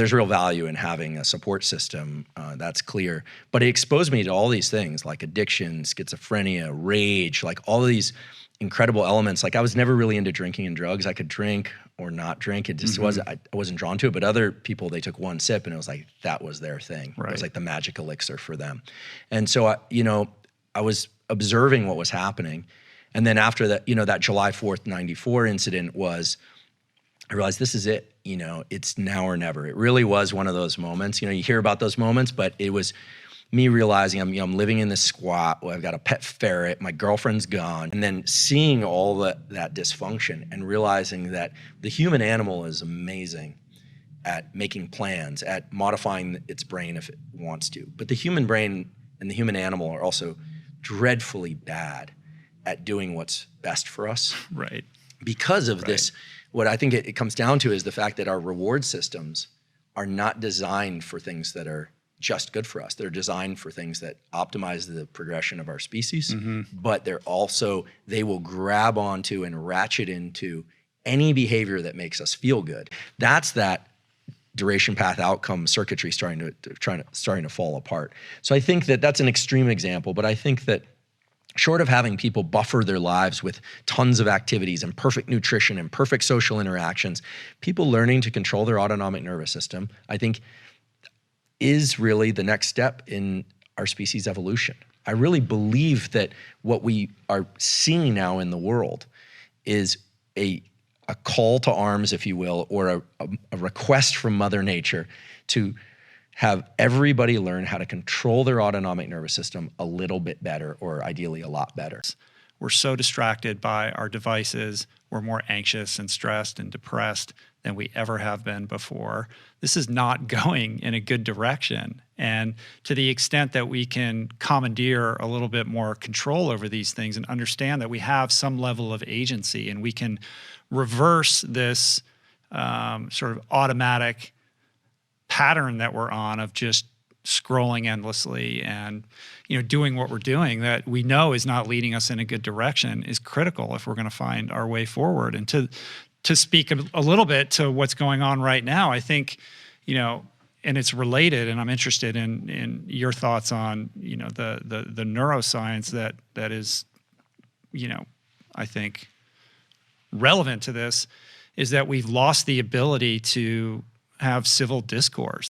there's real value in having a support system. That's clear. But it exposed me to all these things like addiction, schizophrenia, rage, like all of these incredible elements. Like I was never really into drinking and drugs. I could drink or not drink. It just wasn't, I wasn't drawn to it. But other people, they took one sip and it was like, that was their thing. Right. It was like the magic elixir for them. And so, I was observing what was happening. And then after that, that July 4th, 94 incident I realized this is it, it's now or never. It really was one of those moments. You hear about those moments, but it was me realizing I'm living in this squat where I've got a pet ferret, my girlfriend's gone, and then seeing all that dysfunction and realizing that the human animal is amazing at making plans, at modifying its brain if it wants to. But the human brain and the human animal are also dreadfully bad at doing what's best for us. Right. Because of this, what I think it comes down to is the fact that our reward systems are not designed for things that are just good for us. They're designed for things that optimize the progression of our species, but they will grab onto and ratchet into any behavior that makes us feel good. That's that duration path outcome circuitry starting to fall apart. So I think that's an extreme example, but I think that short of having people buffer their lives with tons of activities and perfect nutrition and perfect social interactions, people learning to control their autonomic nervous system, I think, is really the next step in our species evolution. I really believe that what we are seeing now in the world is a call to arms, if you will, or a request from Mother Nature to have everybody learn how to control their autonomic nervous system a little bit better, or ideally a lot better. We're so distracted by our devices. We're more anxious and stressed and depressed than we ever have been before. This is not going in a good direction. And to the extent that we can commandeer a little bit more control over these things and understand that we have some level of agency and we can reverse this sort of automatic pattern that we're on of just scrolling endlessly and doing what we're doing that we know is not leading us in a good direction is critical if we're going to find our way forward. And to speak a little bit to what's going on right now, I think, and it's related, and I'm interested in your thoughts on the neuroscience that is, I think relevant to this, is that we've lost the ability to have civil discourse.